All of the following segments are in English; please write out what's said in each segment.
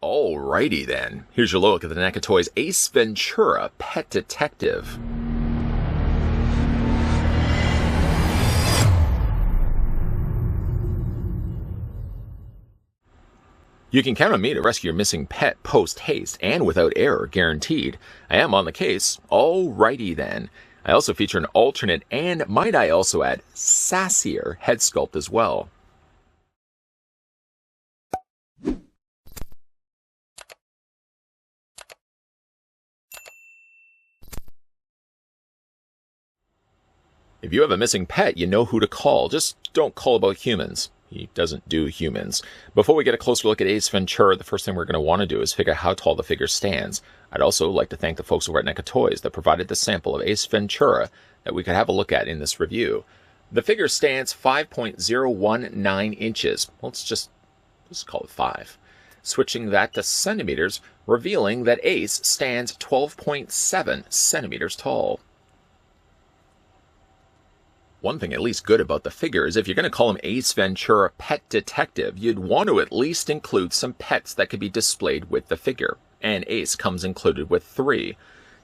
Alrighty then, here's your look at the NECA Toys Ace Ventura Pet Detective. You can count on me to rescue your missing pet post-haste and without error, guaranteed. I am on the case. Alrighty then. I also feature an alternate and, might I also add, sassier head sculpt as well. If you have a missing pet, you know who to call. Just don't call about humans. He doesn't do humans. Before we get a closer look at Ace Ventura, the first thing we're going to want to do is figure out how tall the figure stands. I'd also like to thank the folks over at NECA Toys that provided the sample of Ace Ventura that we could have a look at in this review. The figure stands 5.019 inches. Well, let's call it 5. Switching that to centimeters, revealing that Ace stands 12.7 centimeters tall. One thing at least good about the figure is if you're going to call him Ace Ventura Pet Detective, you'd want to at least include some pets that could be displayed with the figure. And Ace comes included with 3.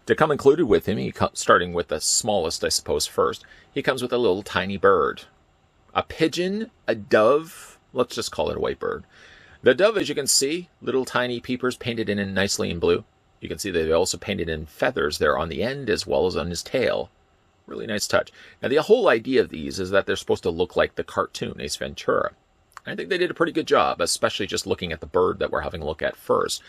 To come included with him, starting with the smallest, I suppose, first, he comes with a little tiny bird. A pigeon, a dove, let's just call it a white bird. The dove, as you can see, little tiny peepers painted in nicely in blue. You can see they've also painted in feathers there on the end as well as on his tail. Really nice touch. Now, the whole idea of these is that they're supposed to look like the cartoon, Ace Ventura. I think they did a pretty good job, especially just looking at the bird that we're having a look at first.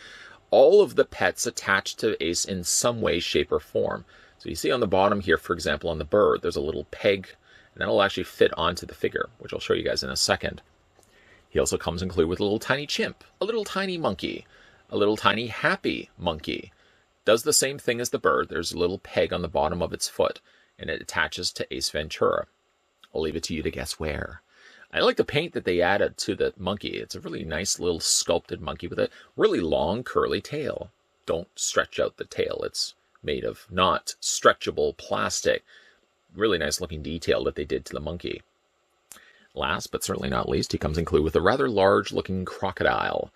All of the pets attached to Ace in some way, shape, or form. So you see on the bottom here, for example, on the bird, there's a little peg, and that'll actually fit onto the figure, which I'll show you guys in a second. He also comes included with a little tiny chimp, a little tiny monkey, a little tiny happy monkey. Does the same thing as the bird. There's a little peg on the bottom of its foot, and it attaches to Ace Ventura. I'll leave it to you to guess where. I like the paint that they added to the monkey. It's a really nice little sculpted monkey with a really long curly tail. Don't stretch out the tail. It's made of not stretchable plastic. Really nice looking detail that they did to the monkey. Last but certainly not least, he comes included with a rather large looking crocodile.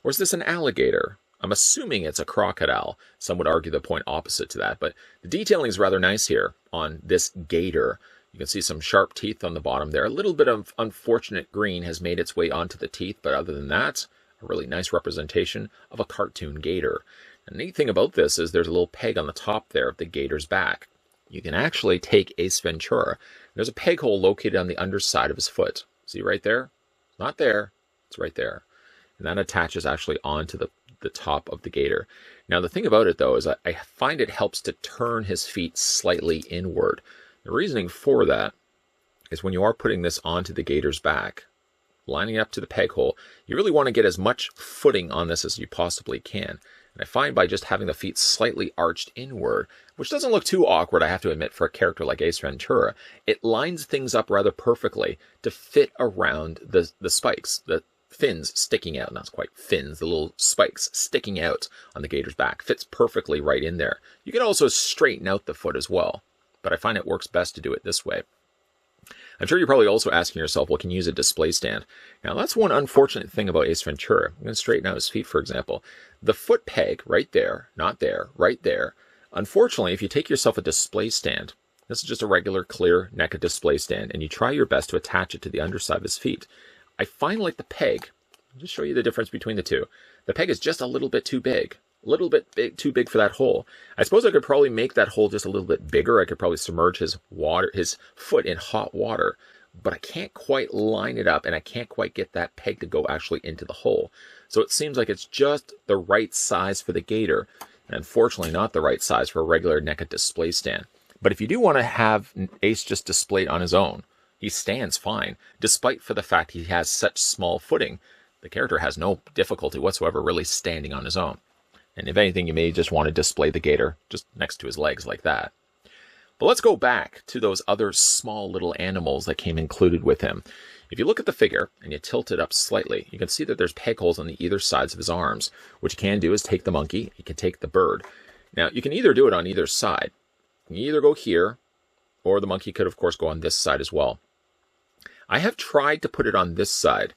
Or is this an alligator? I'm assuming it's a crocodile. Some would argue the point opposite to that, but the detailing is rather nice here on this gator. You can see some sharp teeth on the bottom there. A little bit of unfortunate green has made its way onto the teeth, but other than that, a really nice representation of a cartoon gator. The neat thing about this is there's a little peg on the top there of the gator's back. You can actually take Ace Ventura. There's a peg hole located on the underside of his foot. See right there? Not there. It's right there. And that attaches actually onto the top of the gator. Now, the thing about it, though, is I find it helps to turn his feet slightly inward. The reasoning for that is when you are putting this onto the gator's back, lining up to the peg hole, you really want to get as much footing on this as you possibly can. And I find by just having the feet slightly arched inward, which doesn't look too awkward, I have to admit, for a character like Ace Ventura, it lines things up rather perfectly to fit around the spikes, the fins sticking out. Not quite fins, the little spikes sticking out on the gator's back. Fits perfectly right in there. You can also straighten out the foot as well, but I find it works best to do it this way. I'm sure you're probably also asking yourself, well, can you use a display stand? Now, that's one unfortunate thing about Ace Ventura. I'm going to straighten out his feet, for example. The foot peg right there, not there, right there. Unfortunately, if you take yourself a display stand, this is just a regular clear NECA display stand, and you try your best to attach it to the underside of his feet, I find like the peg, I'll just show you the difference between the two. The peg is just a little bit too big. A little bit too big for that hole. I suppose I could probably make that hole just a little bit bigger. I could probably submerge his foot in hot water, but I can't quite line it up, and I can't quite get that peg to go actually into the hole. So it seems like it's just the right size for the gator, and unfortunately not the right size for a regular NECA display stand. But if you do want to have Ace just displayed on his own, he stands fine, despite for the fact he has such small footing. The character has no difficulty whatsoever really standing on his own. And if anything, you may just want to display the gator just next to his legs like that. But let's go back to those other small little animals that came included with him. If you look at the figure and you tilt it up slightly, you can see that there's peg holes on the either sides of his arms. What you can do is take the monkey, you can take the bird. Now, you can either do it on either side. You can either go here, or the monkey could, of course, go on this side as well. I have tried to put it on this side,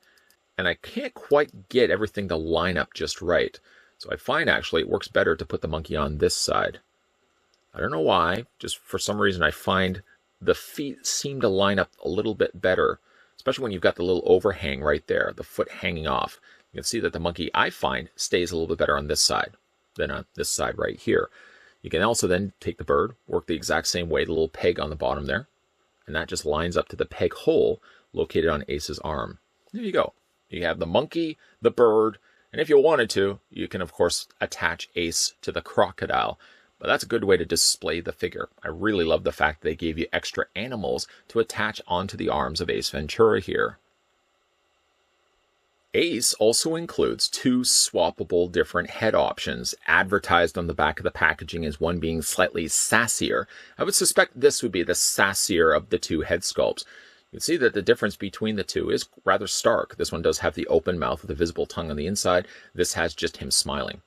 and I can't quite get everything to line up just right. So I find actually it works better to put the monkey on this side. I don't know why, just for some reason I find the feet seem to line up a little bit better, especially when you've got the little overhang right there, the foot hanging off. You can see that the monkey, I find, stays a little bit better on this side than on this side right here. You can also then take the bird, work the exact same way, the little peg on the bottom there, and that just lines up to the peg hole located on Ace's arm. There you go. You have the monkey, the bird, and if you wanted to, you can, of course, attach Ace to the crocodile. But that's a good way to display the figure. I really love the fact that they gave you extra animals to attach onto the arms of Ace Ventura here. Ace also includes 2 swappable different head options, advertised on the back of the packaging as one being slightly sassier. I would suspect this would be the sassier of the 2 head sculpts. You can see that the difference between the 2 is rather stark. This one does have the open mouth with a visible tongue on the inside. This has just him smiling.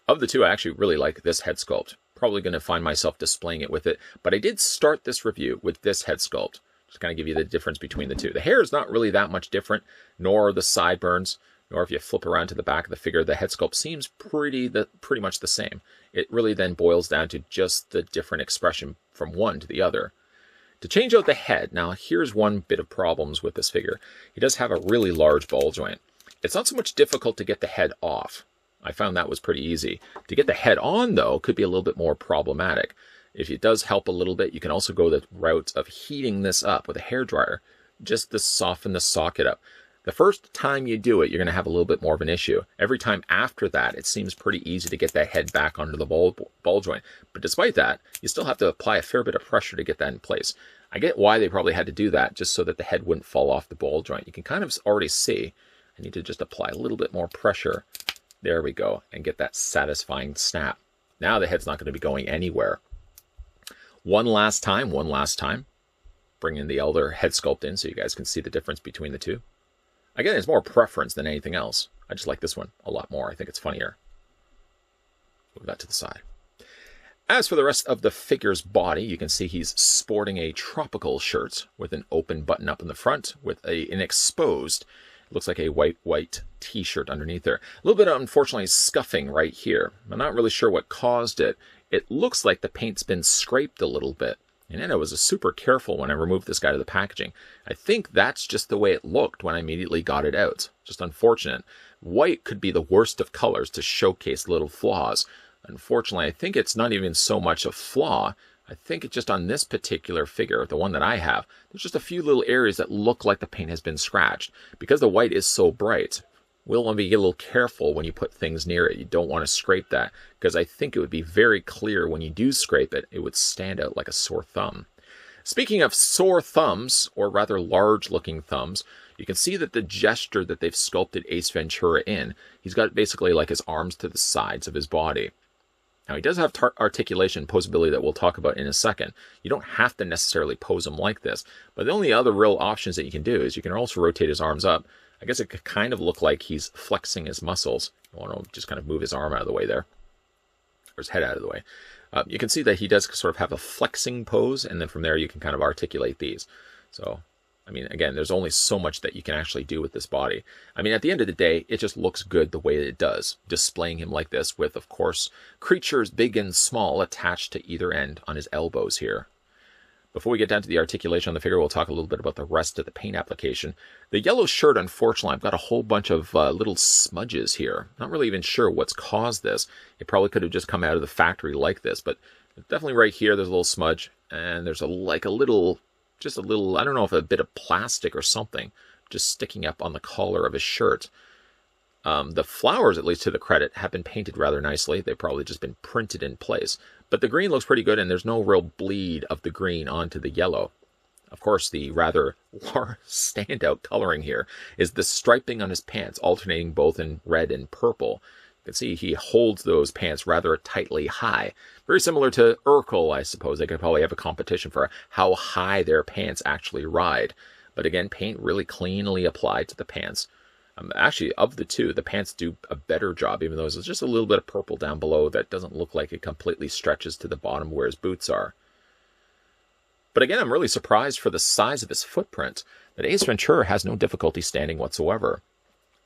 Of the 2, I actually really like this head sculpt. Probably going to find myself displaying it with it, but I did start this review with this head sculpt. Just kind of give you the difference between the 2. The hair is not really that much different, nor the sideburns, nor if you flip around to the back of the figure, the head sculpt seems pretty much the same. It really then boils down to just the different expression from one to the other. To change out the head, now here's one bit of problems with this figure. He does have a really large ball joint. It's not so much difficult to get the head off. I found that was pretty easy. To get the head on, though, could be a little bit more problematic. If it does help a little bit, you can also go the route of heating this up with a hairdryer, just to soften the socket up. The first time you do it, you're going to have a little bit more of an issue. Every time after that, it seems pretty easy to get that head back onto the ball joint. But despite that, you still have to apply a fair bit of pressure to get that in place. I get why they probably had to do that, just so that the head wouldn't fall off the ball joint. You can kind of already see, I need to just apply a little bit more pressure. There we go, and get that satisfying snap. Now the head's not going to be going anywhere. One last time, bring in the elder head sculpt in so you guys can see the difference between the 2. Again, it's more preference than anything else. I just like this one a lot more. I think it's funnier. Move that to the side. As for the rest of the figure's body, you can see he's sporting a tropical shirt with an open button up in the front with an exposed, it looks like a white t-shirt underneath there. A little bit, unfortunately, scuffing right here. I'm not really sure what caused it. It looks like the paint's been scraped a little bit. And I was super careful when I removed this guy to the packaging. I think that's just the way it looked when I immediately got it out. Just unfortunate. White could be the worst of colors to showcase little flaws. Unfortunately, I think it's not even so much a flaw. I think it's just on this particular figure, the one that I have, there's just a few little areas that look like the paint has been scratched. Because the white is so bright, we'll want to be a little careful when you put things near it. You don't want to scrape that, because I think it would be very clear when you do scrape it, it would stand out like a sore thumb. Speaking of sore thumbs, or rather large-looking thumbs, you can see that the gesture that they've sculpted Ace Ventura in, he's got basically like his arms to the sides of his body. Now, he does have articulation posability that we'll talk about in a second. You don't have to necessarily pose him like this, but the only other real options that you can do is you can also rotate his arms up. I guess it could kind of look like he's flexing his muscles. You want to just kind of move his arm out of the way there, or his head out of the way. You can see that he does sort of have a flexing pose, and then from there you can kind of articulate these. So, I mean, again, there's only so much that you can actually do with this body. I mean, at the end of the day, it just looks good the way it does, displaying him like this with, of course, creatures big and small attached to either end on his elbows here. Before we get down to the articulation on the figure, we'll talk a little bit about the rest of the paint application. The yellow shirt, unfortunately, I've got a whole bunch of little smudges here. Not really even sure what's caused this. It probably could have just come out of the factory like this, but definitely right here, there's a little smudge, and there's just a little, I don't know if a bit of plastic or something, just sticking up on the collar of his shirt. The flowers, at least to the credit, have been painted rather nicely. They've probably just been printed in place. But the green looks pretty good, and there's no real bleed of the green onto the yellow. Of course, the rather standout coloring here is the striping on his pants, alternating both in red and purple. You can see he holds those pants rather tightly high. Very similar to Urkel, I suppose. They could probably have a competition for how high their pants actually ride. But again, paint really cleanly applied to the pants. Actually, of the two, the pants do a better job, even though there's just a little bit of purple down below that doesn't look like it completely stretches to the bottom where his boots are. But again, I'm really surprised for the size of his footprint that Ace Ventura has no difficulty standing whatsoever.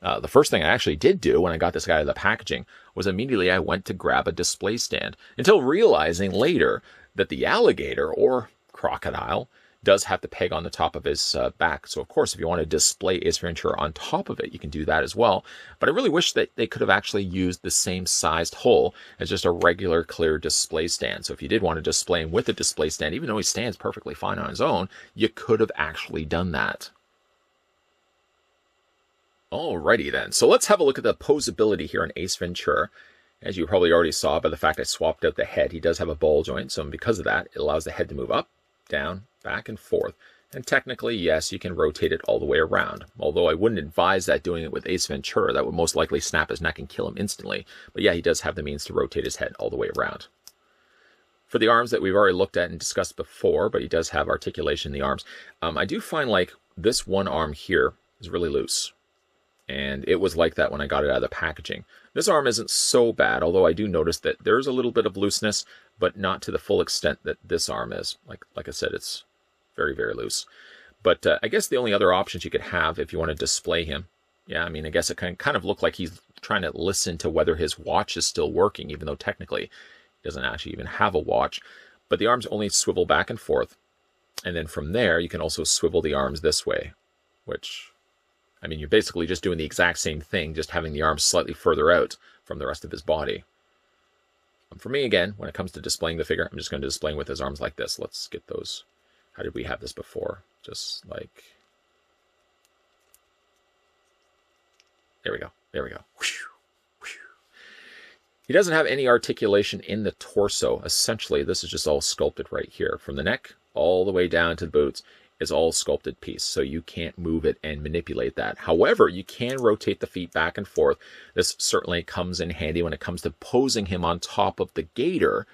The first thing I actually did do when I got this guy out of the packaging was immediately I went to grab a display stand, until realizing later that the alligator, or crocodile, does have the peg on the top of his back. So of course, if you want to display Ace Ventura on top of it, you can do that as well. But I really wish that they could have actually used the same sized hole as just a regular clear display stand. So if you did want to display him with a display stand, even though he stands perfectly fine on his own, you could have actually done that. Alrighty then, so let's have a look at the posability here on Ace Ventura. As you probably already saw by the fact I swapped out the head, he does have a ball joint, so because of that, it allows the head to move up, down, back and forth. And technically, yes, you can rotate it all the way around. Although I wouldn't advise that doing it with Ace Ventura. That would most likely snap his neck and kill him instantly. But yeah, he does have the means to rotate his head all the way around. For the arms that we've already looked at and discussed before, but he does have articulation in the arms. I do find like this one arm here is really loose. And it was like that when I got it out of the packaging. This arm isn't so bad, although I do notice that there's a little bit of looseness, but not to the full extent that this arm is. Like I said, it's very, very loose. But I guess the only other options you could have if you want to display him, yeah, I mean, I guess it can kind of look like he's trying to listen to whether his watch is still working, even though technically he doesn't actually even have a watch. But the arms only swivel back and forth. And then from there, you can also swivel the arms this way, which, I mean, you're basically just doing the exact same thing, just having the arms slightly further out from the rest of his body. For me, again, when it comes to displaying the figure, I'm just going to display him with his arms like this. Let's get those. How did we have this before? Just like, there we go. There we go. He doesn't have any articulation in the torso. Essentially, this is just all sculpted right here. From the neck all the way down to the boots is all sculpted piece, so you can't move it and manipulate that. However, you can rotate the feet back and forth. This certainly comes in handy when it comes to posing him on top of the gator,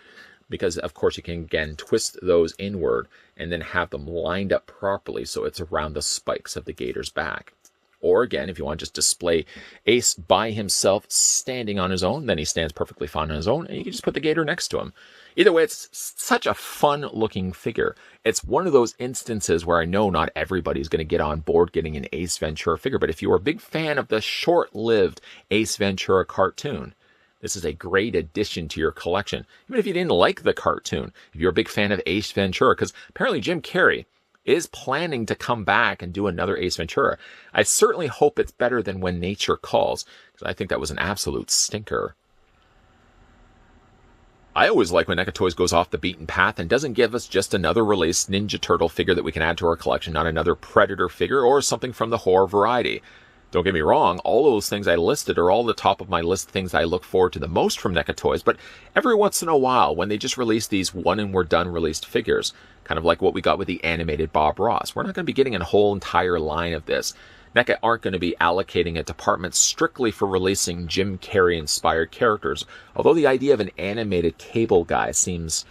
because of course you can again twist those inward and then have them lined up properly so it's around the spikes of the gator's back. Or again, if you want to just display Ace by himself standing on his own, then he stands perfectly fine on his own, and you can just put the gator next to him. Either way, it's such a fun-looking figure. It's one of those instances where I know not everybody's going to get on board getting an Ace Ventura figure, but if you are a big fan of the short-lived Ace Ventura cartoon, this is a great addition to your collection. Even if you didn't like the cartoon, if you're a big fan of Ace Ventura, because apparently Jim Carrey is planning to come back and do another Ace Ventura. I certainly hope it's better than When Nature Calls, because I think that was an absolute stinker. I always like when NECA Toys goes off the beaten path and doesn't give us just another released Ninja Turtle figure that we can add to our collection, not another Predator figure or something from the horror variety. Don't get me wrong, all those things I listed are all the top of my list of things I look forward to the most from NECA Toys, but every once in a while, when they just release these one-and-we're-done released figures, kind of like what we got with the animated Bob Ross, we're not going to be getting a whole entire line of this. NECA aren't going to be allocating a department strictly for releasing Jim Carrey-inspired characters, although the idea of an animated cable guy seems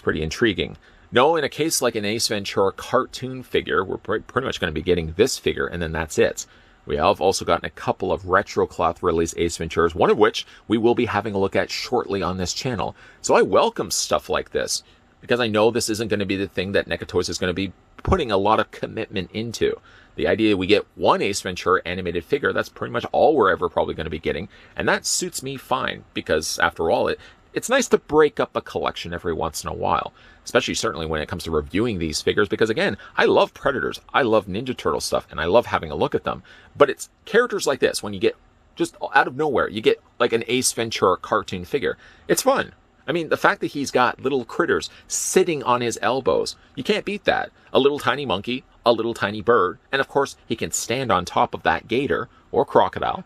pretty intriguing. No, in a case like an Ace Ventura cartoon figure, we're pretty much going to be getting this figure, and then that's it. We have also gotten a couple of retro cloth release Ace Venturas, one of which we will be having a look at shortly on this channel. So I welcome stuff like this, because I know this isn't going to be the thing that NECA Toys is going to be putting a lot of commitment into. The idea we get one Ace Ventura animated figure, that's pretty much all we're ever probably going to be getting, and that suits me fine, because after all, it's nice to break up a collection every once in a while, especially certainly when it comes to reviewing these figures, because again, I love Predators, I love Ninja Turtle stuff, and I love having a look at them, but it's characters like this, when you get, just out of nowhere, you get like an Ace Ventura cartoon figure, it's fun. I mean, the fact that he's got little critters sitting on his elbows, you can't beat that. A little tiny monkey, a little tiny bird, and of course, he can stand on top of that gator or crocodile.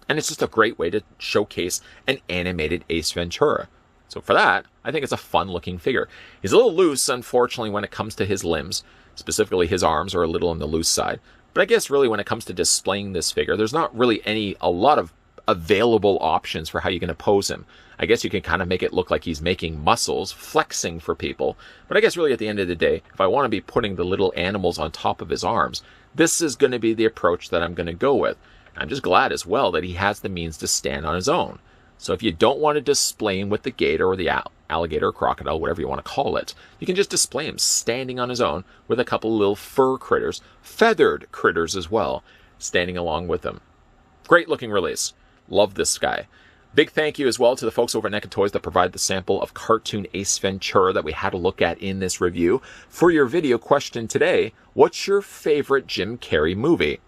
And it's just a great way to showcase an animated Ace Ventura. So for that, I think it's a fun-looking figure. He's a little loose, unfortunately, when it comes to his limbs. Specifically, his arms are a little on the loose side. But I guess really when it comes to displaying this figure, there's not really a lot of available options for how you're going to pose him. I guess you can kind of make it look like he's making muscles, flexing for people. But I guess really at the end of the day, if I want to be putting the little animals on top of his arms, this is going to be the approach that I'm going to go with. I'm just glad as well that he has the means to stand on his own. So if you don't want to display him with the gator or the alligator or crocodile, whatever you want to call it, you can just display him standing on his own with a couple little fur critters, feathered critters as well, standing along with him. Great looking release. Love this guy. Big thank you as well to the folks over at NECA Toys that provided the sample of cartoon Ace Ventura that we had a look at in this review. For your video question today, what's your favorite Jim Carrey movie?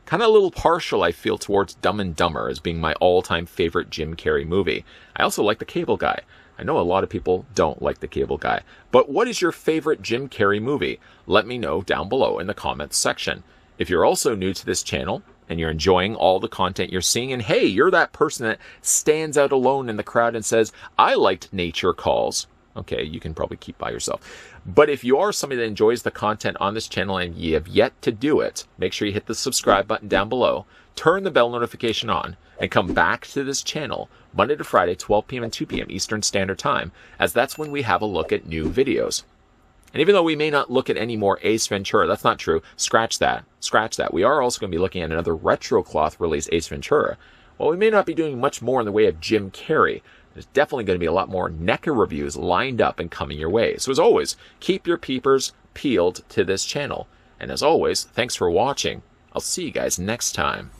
Kind of a little partial, I feel, towards Dumb and Dumber as being my all-time favorite Jim Carrey movie. I also like The Cable Guy. I know a lot of people don't like The Cable Guy. But what is your favorite Jim Carrey movie? Let me know down below in the comments section. If you're also new to this channel, and you're enjoying all the content you're seeing, and hey, you're that person that stands out alone in the crowd and says, I liked Nature Calls. Okay, you can probably keep by yourself. But if you are somebody that enjoys the content on this channel and you have yet to do it, make sure you hit the subscribe button down below, turn the bell notification on, and come back to this channel Monday to Friday, 12 p.m. and 2 p.m. Eastern Standard Time, as that's when we have a look at new videos. And even though we may not look at any more Ace Ventura, that's not true. Scratch that. Scratch that. We are also going to be looking at another retro cloth release, Ace Ventura. While we may not be doing much more in the way of Jim Carrey, there's definitely going to be a lot more NECA reviews lined up and coming your way. So as always, keep your peepers peeled to this channel. And as always, thanks for watching. I'll see you guys next time.